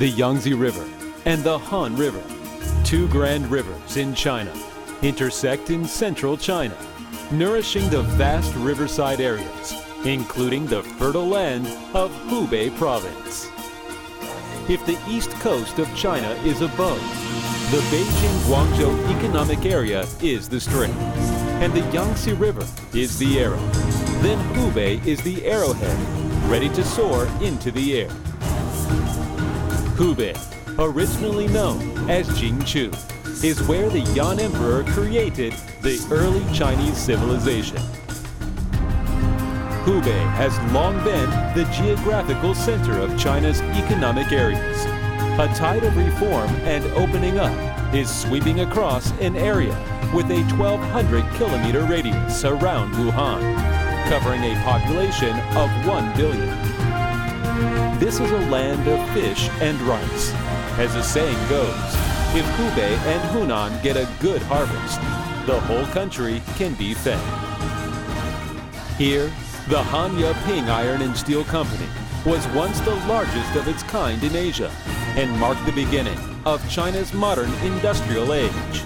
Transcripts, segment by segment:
the Yangtze River and the Han River, two grand rivers in China, intersect in central China, nourishing the vast riverside areas, including the fertile land of Hubei province. If the east coast of China is a bow, the Beijing-Guangzhou economic area is the string, and the Yangtze River is the arrow, then Hubei is the arrowhead, ready to soar into the air. Hubei, originally known as Jingchu, is where the Yan Emperor created the early Chinese civilization. Hubei has long been the geographical center of China's economic areas. A tide of reform and opening up is sweeping across an area with a 1,200-kilometer radius around Wuhan, covering a population of 1 billion. This is a land of fish and rice. As the saying goes, if Hubei and Hunan get a good harvest, the whole country can be fed. Here, the Hanya Ping Iron and Steel Company was once the largest of its kind in Asia and marked the beginning of China's modern industrial age.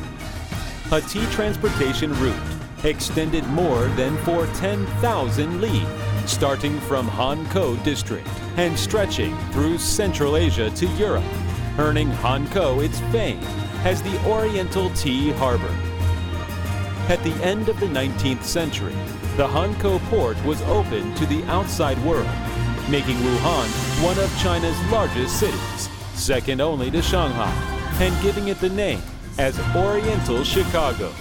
A tea transportation route extended more than for 10,000 li, starting from Hankou district and stretching through Central Asia to Europe, earning Hankou its fame as the Oriental Tea Harbor. At the end of the 19th century, the Hankou port was open to the outside world, making Wuhan one of China's largest cities, second only to Shanghai, and giving it the name as Oriental Chicago.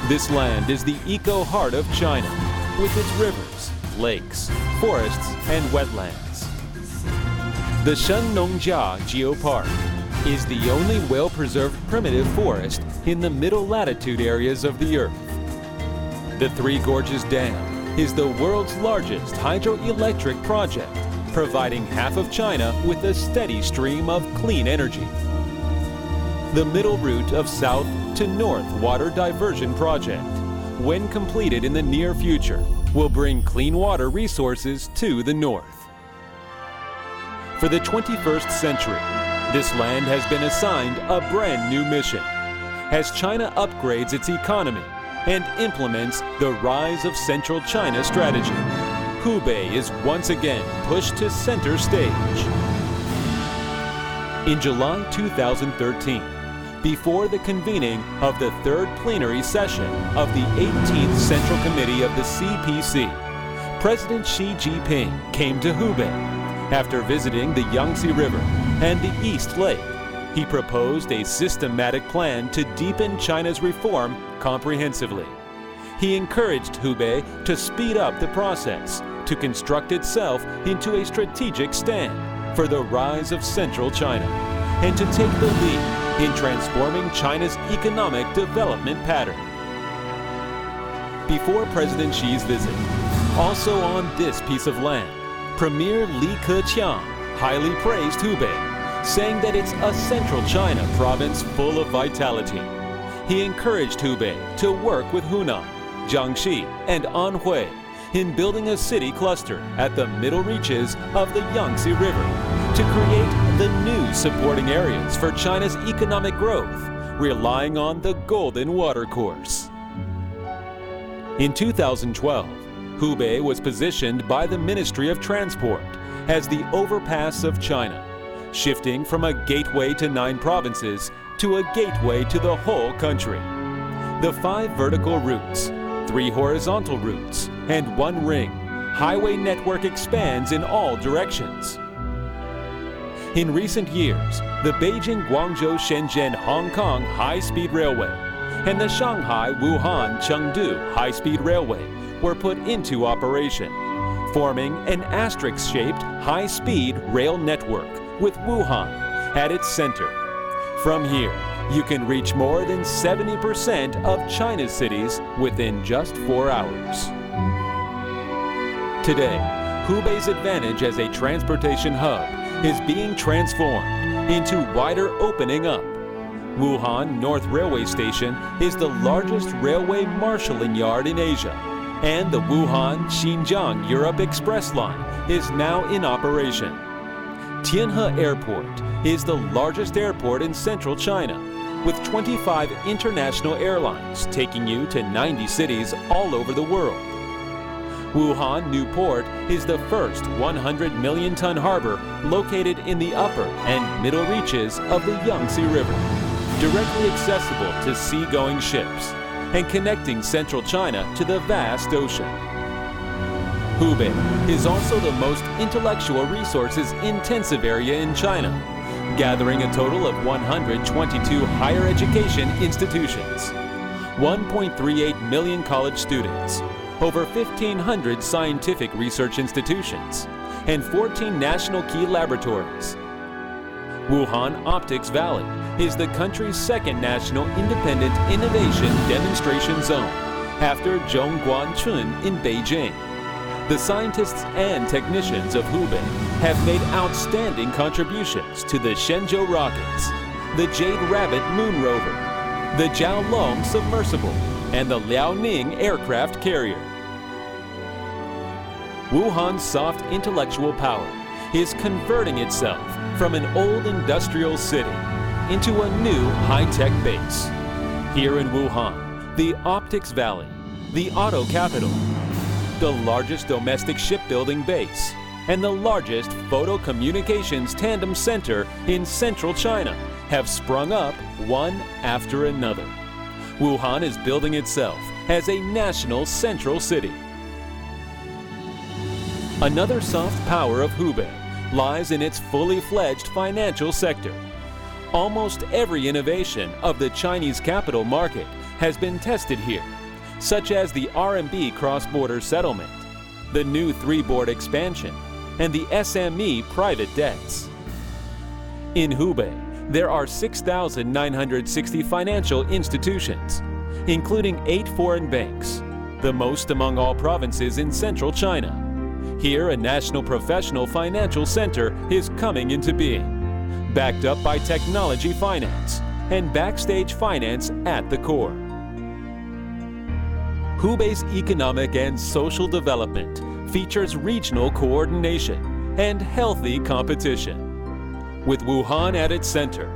This land is the eco-heart of China, with its rivers, lakes, forests, and wetlands. The Shennongjia Geopark is the only well-preserved primitive forest in the middle latitude areas of the Earth. The Three Gorges Dam is the world's largest hydroelectric project, providing half of China with a steady stream of clean energy. The middle route of south to north water diversion project, when completed in the near future, will bring clean water resources to the north. For the 21st century, this land has been assigned a brand new mission as China upgrades its economy and implements the Rise of Central China strategy. Hubei is once again pushed to center stage. In July 2013, before the convening of the third plenary session of the 18th Central Committee of the CPC, President Xi Jinping came to Hubei. After visiting the Yangtze River and the East Lake, he proposed a systematic plan to deepen China's reform comprehensively. He encouraged Hubei to speed up the process, to construct itself into a strategic stand for the rise of central China, and to take the lead in transforming China's economic development pattern. Before President Xi's visit, also on this piece of land, Premier Li Keqiang highly praised Hubei, saying that it's a central China province full of vitality. He encouraged Hubei to work with Hunan, Jiangxi, and Anhui in building a city cluster at the middle reaches of the Yangtze River to create the new supporting areas for China's economic growth, relying on the Golden Watercourse. In 2012, Hubei was positioned by the Ministry of Transport as the overpass of China, shifting from a gateway to 9 provinces to a gateway to the whole country. The 5 vertical routes, 3 horizontal routes, and 1 ring highway network expands in all directions. In recent years, the Beijing-Guangzhou-Shenzhen-Hong Kong high-speed railway and the Shanghai-Wuhan-Chengdu high-speed railway were put into operation, forming an asterisk-shaped high-speed rail network with Wuhan at its center. From here, you can reach more than 70% of China's cities within just 4 hours. Today, Hubei's advantage as a transportation hub is being transformed into wider opening up. Wuhan North Railway Station is the largest railway marshalling yard in Asia, and the Wuhan-Xinjiang Europe Express Line is now in operation. Tianhe Airport is the largest airport in central China, with 25 international airlines taking you to 90 cities all over the world. Wuhan New Port is the first 100 million ton harbor located in the upper and middle reaches of the Yangtze River, directly accessible to seagoing ships and connecting central China to the vast ocean. Hubei is also the most intellectual resources intensive area in China, gathering a total of 122 higher education institutions, 1.38 million college students, over 1,500 scientific research institutions, and 14 national key laboratories. Wuhan Optics Valley is the country's second national independent innovation demonstration zone, after Zhongguancun in Beijing. The scientists and technicians of Hubei have made outstanding contributions to the Shenzhou rockets, the Jade Rabbit moon rover, the Jiaolong submersible, and the Liaoning aircraft carrier. Wuhan's soft intellectual power is converting itself from an old industrial city into a new high-tech base. Here in Wuhan, the Optics Valley, the auto capital, the largest domestic shipbuilding base, and the largest photo communications tandem center in central China have sprung up one after another. Wuhan is building itself as a national central city. Another soft power of Hubei lies in its fully fledged financial sector. Almost every innovation of the Chinese capital market has been tested here, such as the RMB cross-border settlement, the new three-board expansion, and the SME private debts. In Hubei, there are 6,960 financial institutions, including 8 foreign banks, the most among all provinces in central China. Here, a national professional financial center is coming into being, backed up by technology finance and backstage finance at the core. Hubei's economic and social development features regional coordination and healthy competition. With Wuhan at its center,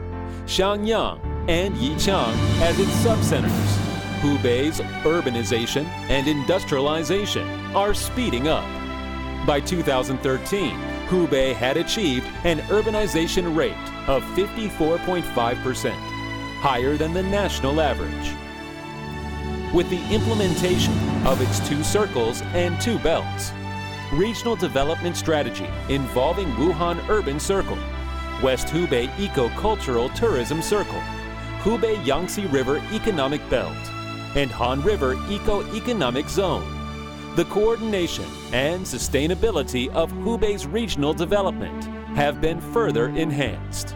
Xiangyang and Yiqiang as its subcenters, Hubei's urbanization and industrialization are speeding up. By 2013, Hubei had achieved an urbanization rate of 54.5%, higher than the national average. With the implementation of its 2 circles and 2 belts, regional development strategy involving Wuhan Urban Circle, West Hubei Eco-Cultural Tourism Circle, Hubei Yangtze River Economic Belt, and Han River Eco-Economic Zone, the coordination and sustainability of Hubei's regional development have been further enhanced.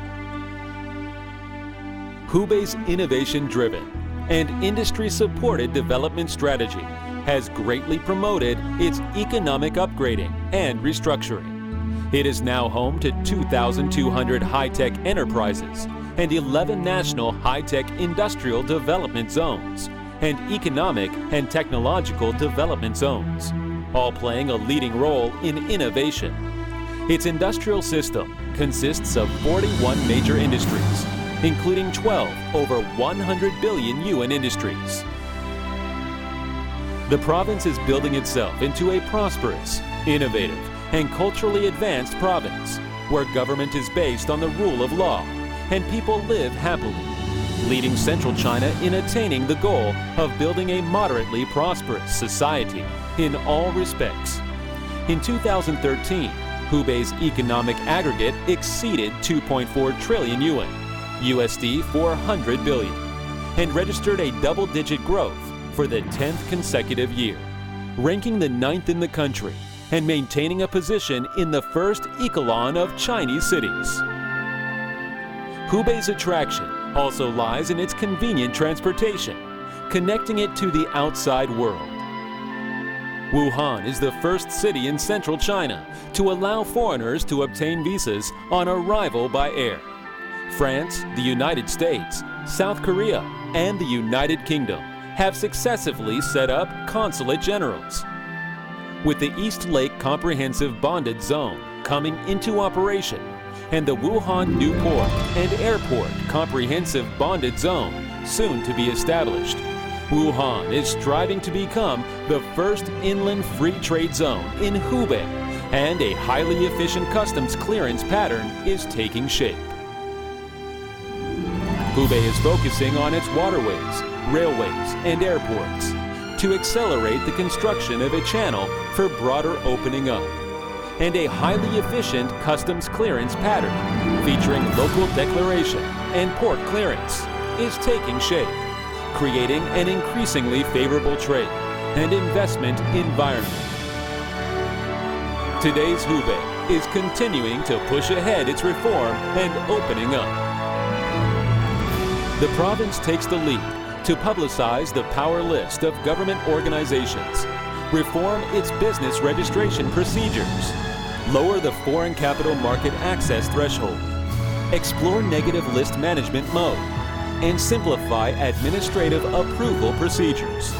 Hubei's innovation-driven and industry-supported development strategy has greatly promoted its economic upgrading and restructuring. It is now home to 2,200 high-tech enterprises and 11 national high-tech industrial development zones and economic and technological development zones, all playing a leading role in innovation. Its industrial system consists of 41 major industries, including 12 over 100 billion yuan industries. The province is building itself into a prosperous, innovative, and culturally advanced province, where government is based on the rule of law and people live happily, leading central China in attaining the goal of building a moderately prosperous society in all respects. In 2013, Hubei's economic aggregate exceeded 2.4 trillion yuan, USD 400 billion, and registered a double-digit growth for the 10th consecutive year, ranking the 9th in the country and maintaining a position in the first echelon of Chinese cities. Hubei's attraction also lies in its convenient transportation, connecting it to the outside world. Wuhan is the first city in central China to allow foreigners to obtain visas on arrival by air. France, the United States, South Korea, and the United Kingdom have successively set up consulate generals. With the East Lake Comprehensive Bonded Zone coming into operation and the Wuhan New Port and Airport Comprehensive Bonded Zone, soon to be established. Wuhan is striving to become the first inland free trade zone in Hubei, and a highly efficient customs clearance pattern is taking shape. Hubei is focusing on its waterways, railways, and airports to accelerate the construction of a channel for broader opening up, and a highly efficient customs clearance pattern featuring local declaration and port clearance is taking shape, creating an increasingly favorable trade and investment environment. Today's Hubei is continuing to push ahead its reform and opening up. The province takes the lead to publicize the power list of government organizations, reform its business registration procedures, lower the foreign capital market access threshold, explore negative list management mode, and simplify administrative approval procedures.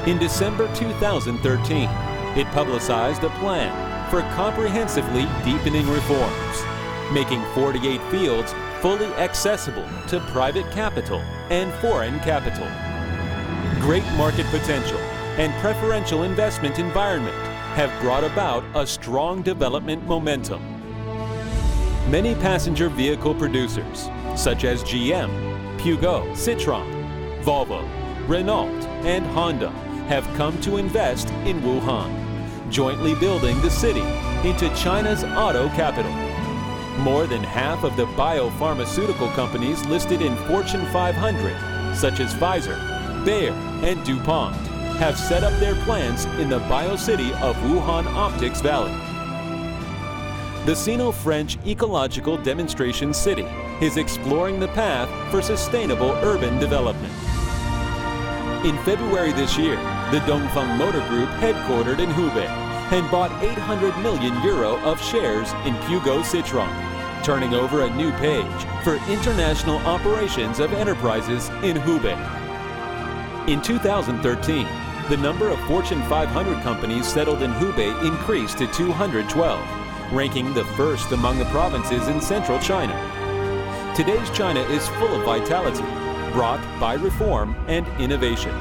In December 2013, it publicized a plan for comprehensively deepening reforms, making 48 fields fully accessible to private capital and foreign capital. Great market potential and preferential investment environment have brought about a strong development momentum. Many passenger vehicle producers, such as GM, Peugeot, Citroën, Volvo, Renault, and Honda, have come to invest in Wuhan, jointly building the city into China's auto capital. More than half of the biopharmaceutical companies listed in Fortune 500, such as Pfizer, Bayer, and DuPont, have set up their plants in the bio-city of Wuhan Optics Valley. The Sino-French Ecological Demonstration City is exploring the path for sustainable urban development. In February this year, the Dongfeng Motor Group headquartered in Hubei and bought €800 million of shares in Peugeot Citroën, turning over a new page for international operations of enterprises in Hubei. In 2013, the number of Fortune 500 companies settled in Hubei increased to 212, ranking the first among the provinces in central China. Today's China is full of vitality, brought by reform and innovation.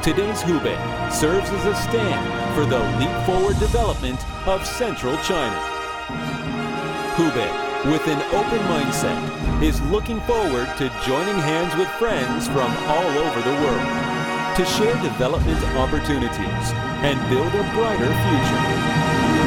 Today's Hubei serves as a stand for the leap-forward development of central China. Hubei, with an open mindset, is looking forward to joining hands with friends from all over the world to share development opportunities and build a brighter future.